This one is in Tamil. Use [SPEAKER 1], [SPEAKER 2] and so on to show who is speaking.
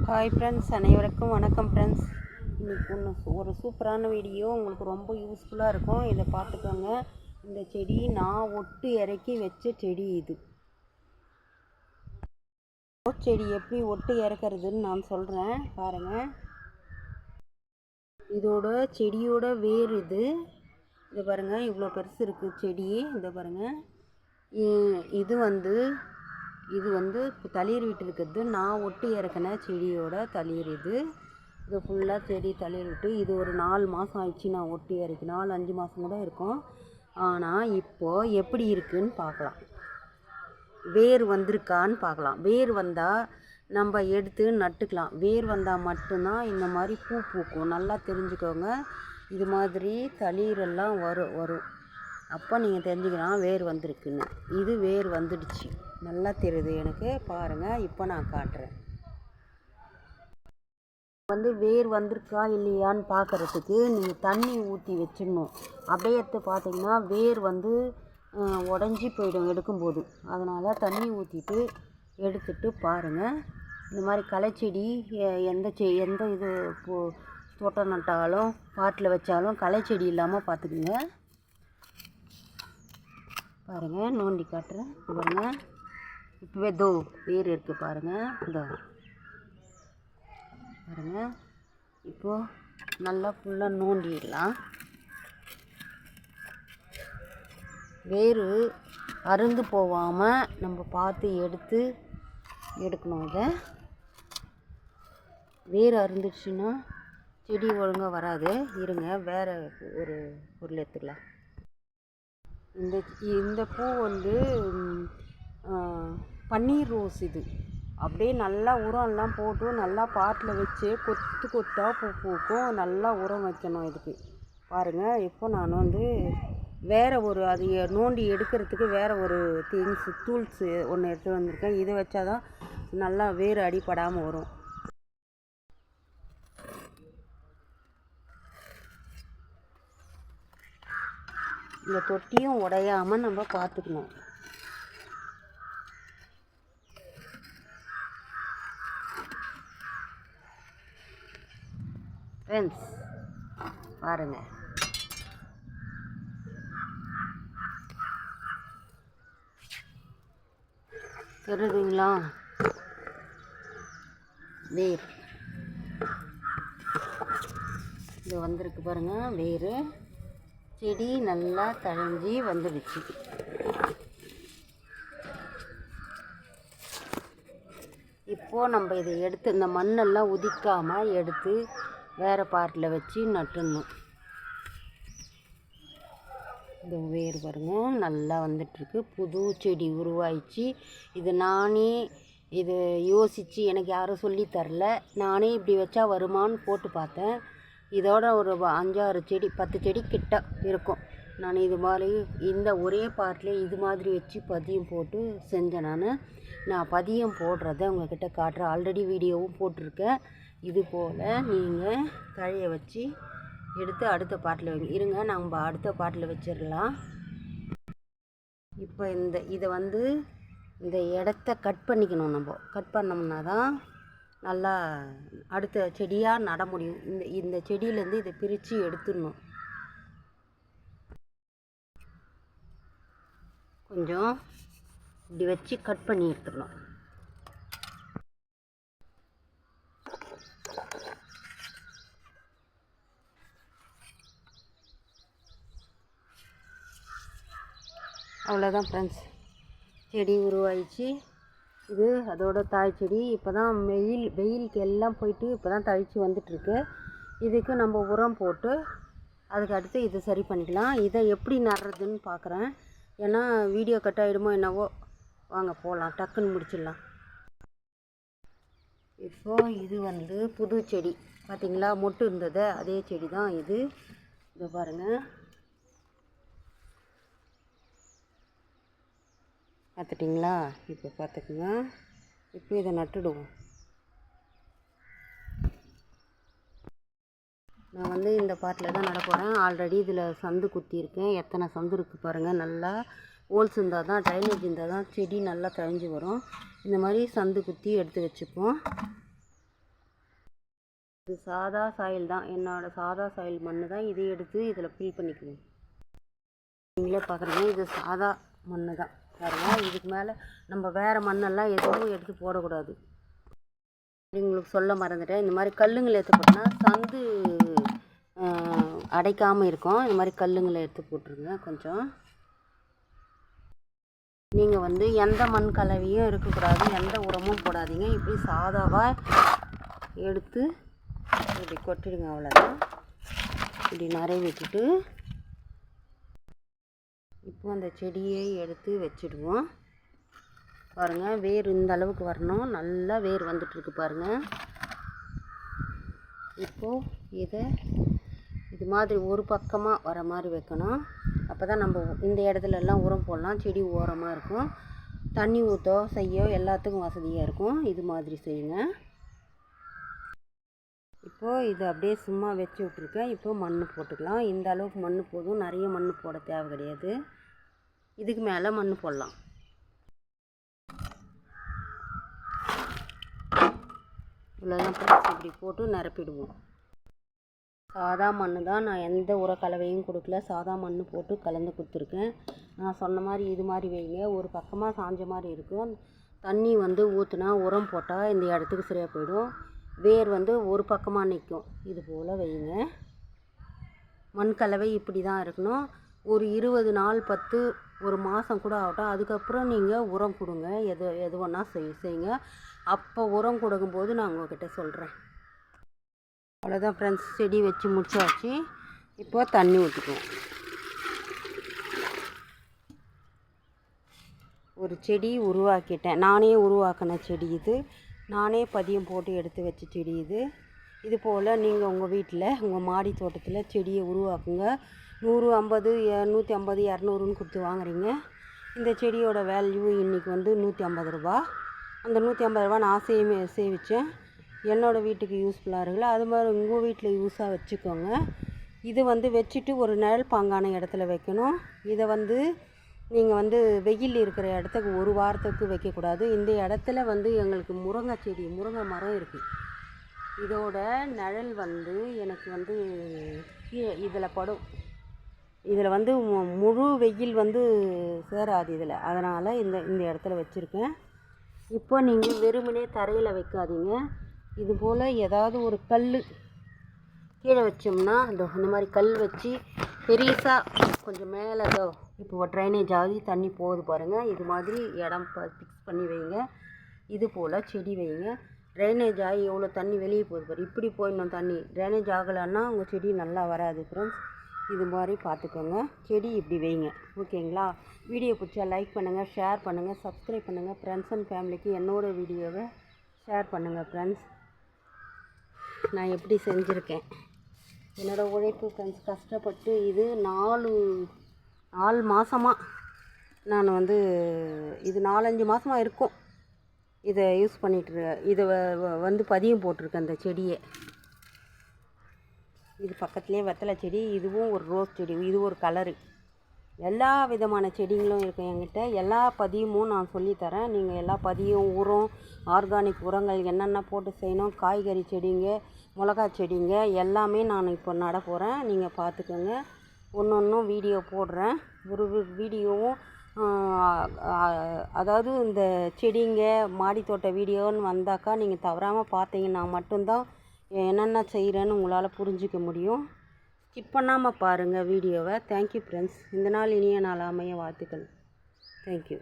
[SPEAKER 1] ஹாய் ஃப்ரெண்ட்ஸ், அனைவருக்கும் வணக்கம் ஃப்ரெண்ட்ஸ். இன்றைக்கி ஒரு சூப்பரான வீடியோ உங்களுக்கு ரொம்ப யூஸ்ஃபுல்லாக இருக்கும். இதை பார்த்துக்கோங்க. இந்த செடி நான் ஒட்டு இறக்கி வச்ச செடி. இது செடி எப்படி ஒட்டு இறக்கிறதுன்னு நான் சொல்கிறேன் பாருங்கள். இதோட செடியோட வேர் இது பாருங்கள், இவ்வளோ பெருசு இருக்குது செடி. இதை பாருங்கள், இது வந்து இப்போ தளிர் விட்டு இருக்கிறது. நான் ஒட்டு இறக்கின செடியோட தளிர் இது ஃபுல்லாக செடி தளிர் விட்டு இது ஒரு 4 மாதம் ஆயிடுச்சு. நான் ஒட்டு இறக்கி 4-5 மாதம் கூட இருக்கும். ஆனால் இப்போது எப்படி இருக்குதுன்னு பார்க்கலாம். வேர் வந்திருக்கான்னு பார்க்கலாம். வேர் வந்தால் நம்ம எடுத்து நட்டுக்கலாம். வேர் வந்தால் மட்டும்தான் இந்த மாதிரி பூ பூக்கும். நல்லா தெரிஞ்சுக்கோங்க. இது மாதிரி தளிரெல்லாம் வரும். அப்போ நீங்கள் தெரிஞ்சுக்கலாம் வேர் வந்திருக்குன்னு. இது வேர் வந்துடுச்சு, நல்லா தெரியுது எனக்கு. பாருங்கள், இப்போ நான் காட்டுறேன். வேர் வந்திருக்கா இல்லையான்னு பார்க்குறதுக்கு நீங்கள் தண்ணி ஊற்றி வச்சிடணும். அப்படியே எடுத்து பார்த்தீங்கன்னா வேர் உடஞ்சி போயிடும் எடுக்கும்போது. அதனால் தண்ணி ஊற்றிட்டு எடுத்துட்டு பாருங்கள். இந்த மாதிரி களைச்செடி எந்த இது தோட்டம் நட்டாலும் பாட்டில் வச்சாலும் களைச்செடி இல்லாமல் பார்த்துக்குங்க. பாருங்கள், நோண்டி காட்டுறேன். பாருங்கள், இப்போவே வேர் இருக்குது பாருங்கள். பாருங்கள், இப்போது நல்லா ஃபுல்லாக நோண்டிடலாம். வேர் அருந்து போகாமல் நம்ம பார்த்து எடுக்கணும். இதை வேர் அருந்துச்சுன்னா செடி ஒழுங்காக வராது. இருங்க, வேறு ஒரு பொருள் எடுத்துக்கலாம். இந்த பூ பன்னீர் ரோஸ். இது அப்படியே நல்லா உரம்லாம் போட்டு நல்லா பாட்டில் வச்சு கொத்தாக பூ பூக்கும். நல்லா உரம் வைக்கணும் இதுக்கு. பாருங்கள், இப்போ நான் வேறு அது நோண்டி எடுக்கிறதுக்கு வேறு ஒரு டூல்ஸ் ஒன்று எடுத்து வந்திருக்கேன். இதை வச்சாதான் நல்லா வேறு அடிப்படாமல் வரும். இந்த தொட்டியும் உடையாமல் நம்ம பார்த்துக்கணும். ஃப்ரெண்ட்ஸ் பாருங்கள், தெரியுதுங்களா? வேர் இது வந்திருக்கு பாருங்கள். வேர் செடி நல்லா தழைஞ்சி வந்துடுச்சு. இப்போது நம்ம இதை எடுத்து இந்த மண்ணெல்லாம் உதிக்காமல் எடுத்து வேறு பாட்டில் வச்சு நட்டுடணும். இந்த வேர் பாருங்கள், நல்லா வந்துட்டுருக்கு. புது செடி உருவாயிடுச்சு. இது யோசித்து எனக்கு யாரும் சொல்லி தரல. நானே இப்படி வச்சா வருமானு போட்டு பார்த்தேன். இதோட ஒரு 5-6 செடி 10 செடி கிட்ட இருக்கும். நான் இது மாதிரி இந்த ஒரே பாட்டில் இது மாதிரி வச்சு பதியம் போட்டு செஞ்சேன். நான் பதியம் போடுறத உங்கள்கிட்ட காட்டுறேன். ஆல்ரெடி வீடியோவும் போட்டிருக்கேன். இது போல் நீங்கள் தழையை வச்சு எடுத்து அடுத்த பாட்டில் வைங்க. இருங்க, நம்ம அடுத்த பாட்டில் வச்சிடலாம். இப்போ இதை இந்த இடத்த கட் பண்ணிக்கணும். நம்ம கட் பண்ணோம்னா தான் நல்லா அடுத்த செடியாக நட முடியும். இந்த செடியிலேருந்து இதை பிரித்து எடுத்துடணும். கொஞ்சம் இப்படி வச்சு கட் பண்ணி எடுத்துடணும். அவ்வளோதான் ஃப்ரெண்ட்ஸ், செடி உருவாயிடுச்சு. இது அதோட தாய் செடி. இப்போ தான் வெயிலுக்கு எல்லாம் போயிட்டு இப்போ தான் தழித்து வந்துட்டுருக்கு. இதுக்கு நம்ம உரம் போட்டு அதுக்கு அடுத்து இதை சரி பண்ணிக்கலாம். இதை எப்படி நடுறதுன்னு பார்க்குறேன். ஏன்னா வீடியோ கட் ஆகிடுமோ என்னவோ. வாங்க போகலாம், டக்குன்னு முடிச்சிடலாம். இப்போது இது புது செடி பார்த்திங்களா, மொட்டு இருந்தது அதே செடி தான் இது. இதை பாருங்கள், பார்த்துட்டிங்களா? இப்போ பார்த்துக்குங்க. இப்போ இதை நட்டுடுவோம். நான் இந்த பாட்டில் தான் நட போகிறேன். ஆல்ரெடி இதில் சந்து குத்தியிருக்கேன். எத்தனை சந்து இருக்குது பாருங்கள். நல்லா ஹோல்ஸ் இருந்தால் தான், ட்ரைனேஜ் இருந்தால் தான் செடி நல்லா தழைஞ்சி வரும். இந்த மாதிரி சந்து குத்தி எடுத்து வச்சுப்போம். இது சாதா சாயில் தான், என்னோடய சாதா சாயில் மண் தான். இதை எடுத்து இதில் ஃபில் பண்ணிக்குவோம். நீங்களே பார்க்குறீங்க, இது சாதா மண் தான் பாருங்கள். இதுக்கு மேலே நம்ம வேறு மண்ணெல்லாம் எதுவும் எடுத்து போடக்கூடாது. உங்களுக்கு சொல்ல மறந்துட்டேன், இந்த மாதிரி கல்லுங்களை எடுத்து போட்டோன்னா சந்து அடைக்காமல் இருக்கும். இந்த மாதிரி கல்லுங்களை எடுத்து போட்டுருங்க. கொஞ்சம் நீங்கள் வந்து எந்த மண் கலவையும் இருக்கக்கூடாது, எந்த உரமும் போடாதீங்க. இப்படி சாதாவாக எடுத்து இப்படி கொட்டிடுங்க. அவ்வளோதான். இப்படி நிறைய விட்டுட்டு இப்போ அந்த செடியை எடுத்து வச்சுடுவோம். பாருங்கள், வேர் இந்த அளவுக்கு வரணும். நல்லா வேர் வந்துட்டுருக்கு பாருங்கள். இப்போது இதை இது மாதிரி ஒரு பக்கமாக வர மாதிரி வைக்கணும். அப்போ தான் நம்ம இந்த இடத்துலலாம் உரம் போடலாம். செடி ஓரமாக இருக்கும். தண்ணி ஊற்றோ செய்யோ எல்லாத்துக்கும் வசதியாக இருக்கும். இது மாதிரி செய்யுங்க. இப்போது இதை அப்படியே சும்மா வச்சு விட்ருக்கேன். இப்போது மண் போட்டுக்கலாம். இந்த அளவுக்கு மண் போதும், நிறைய மண் போட தேவை கிடையாது. இதுக்கு மேலே மண் போடலாம். இவ்வளோதான் ஃப்ரெண்ட்ஸ். இப்படி போட்டு நிரப்பிடுவோம். சாதா மண் தான், நான் எந்த உர கலவையும் கொடுக்கல. சாதா மண் போட்டு கலந்து கொடுத்துருக்கேன். நான் சொன்ன மாதிரி இது மாதிரி வைங்க. ஒரு பக்கமாக சாஞ்ச மாதிரி இருக்கும். தண்ணி வந்து ஊற்றுனா உரம் போட்டால் இந்த இடத்துக்கு சரியாக போயிடும். வேர் வந்து ஒரு பக்கமாக நிற்கும். இது போல் வைங்க. மண் கலவை இப்படி தான் இருக்கணும். ஒரு 20 நாள் 10 ஒரு மாதம் கூட ஆகட்டும். அதுக்கப்புறம் நீங்கள் உரம் கொடுங்க. எது ஒன்றா செய்யுங்க. அப்போ உரம் கொடுக்கும்போது நான் உங்கள்கிட்ட சொல்கிறேன். அவ்வளோதான் ஃப்ரெண்ட்ஸ். செடி வச்சு முடிச்சாச்சு. இப்போ தண்ணி ஊற்றிக்குவோம். ஒரு செடி உருவாக்கிட்டேன். நானே உருவாக்கின செடி இது. நானே பதியம் போட்டு எடுத்து வச்ச செடி இது. இது போல் நீங்கள் உங்கள் வீட்டில் உங்கள் மாடி தோட்டத்தில் செடியை உருவாக்குங்க. 100, 50, 150, 200ன்னு கொடுத்து வாங்குறீங்க. இந்த செடியோட வேல்யூ இன்றைக்கி வந்து 150 ரூபா. அந்த 150 ரூபா நான் சேமித்தேன். என்னோடய வீட்டுக்கு யூஸ்ஃபுல்லாக இருக்குல்ல, அது மாதிரி உங்கள் வீட்டில் யூஸாக வச்சுக்கோங்க. இது வந்து வச்சுட்டு ஒரு நிழல் பாங்கான இடத்துல வைக்கணும். இதை வந்து நீங்கள் வந்து வெயில் இருக்கிற இடத்துக்கு ஒரு வாரத்துக்கு வைக்கக்கூடாது. இந்த இடத்துல வந்து எங்களுக்கு முருங்கை மரம் இருக்குது. இதோட நிழல் வந்து எனக்கு வந்து இதில் படும். இதில் வந்து முழு வெயில் வந்து சேராது இதில். அதனால் இந்த இடத்துல வச்சுருக்கேன். இப்போ நீங்கள் வெறுமனே தரையில் வைக்காதீங்க. இது போல் ஏதாவது ஒரு கல் கீழே வச்சோம்னா இந்த மாதிரி கல் வச்சு பெருசாக கொஞ்சம் மேலே இப்போ ட்ரைனேஜ் ஆகி தண்ணி போகுது பாருங்கள். இது மாதிரி இடம் ஃபிக்ஸ் பண்ணி வைங்க. இது போல் செடி வைங்க. ட்ரைனேஜ் ஆகி எவ்வளோ தண்ணி வெளியே போகுது பாரு. இப்படி போயிடணும் தண்ணி. ட்ரைனேஜ் ஆகலைன்னா உங்கள் செடி நல்லா வராது ஃப்ரெண்ட்ஸ். இது மாதிரி பார்த்துக்கோங்க. செடி இப்படி வைங்க. ஓகேங்களா? வீடியோ பிடிச்சா லைக் பண்ணுங்கள், ஷேர் பண்ணுங்கள், சப்ஸ்கிரைப் பண்ணுங்கள். ஃப்ரெண்ட்ஸ் அண்ட் ஃபேமிலிக்கு என்னோடய வீடியோவை ஷேர் பண்ணுங்கள் ஃப்ரெண்ட்ஸ். நான் எப்படி செஞ்சுருக்கேன், என்னோடய உழைப்பு ஃப்ரெண்ட்ஸ். கஷ்டப்பட்டு இது 4 மாதமாக நான் வந்து இது 4-5 மாதமாக இருக்கும் இதை யூஸ் பண்ணிகிட்ருக்கேன். இதை வந்து பதியம் போட்டிருக்கேன் அந்த செடியை. இது பக்கத்துலேயே வெத்தலை செடி. இதுவும் ஒரு ரோஸ் செடி. இது ஒரு கலரு. எல்லா விதமான செடிங்களும் இருக்கும் என்கிட்ட. எல்லா பதியமும் நான் சொல்லித்தரேன். நீங்கள் எல்லா பதியம், உரம், ஆர்கானிக் உரங்கள் என்னென்ன போட்டு செய்யணும், காய்கறி செடிங்க, மிளகா செடிங்க எல்லாமே நான் இப்போ நட போகிறேன். நீங்கள் பார்த்துக்கோங்க. ஒன்றும் வீடியோ போடுறேன். ஒரு வீடியோவும் அதாவது இந்த செடிங்க மாடி தோட்ட வீடியோன்னு வந்தாக்கா நீங்கள் தவறாமல் பார்த்தீங்கன்னா மட்டும்தான் என்னென்ன செய்கிறேன்னு உங்களால் புரிஞ்சிக்க முடியும். ஸ்கிப் பண்ணாமல் பாருங்கள் வீடியோவை. Thank you friends. இந்த நாள் இனிய நாள் அமைய வாழ்த்துக்கள். தேங்க்யூ.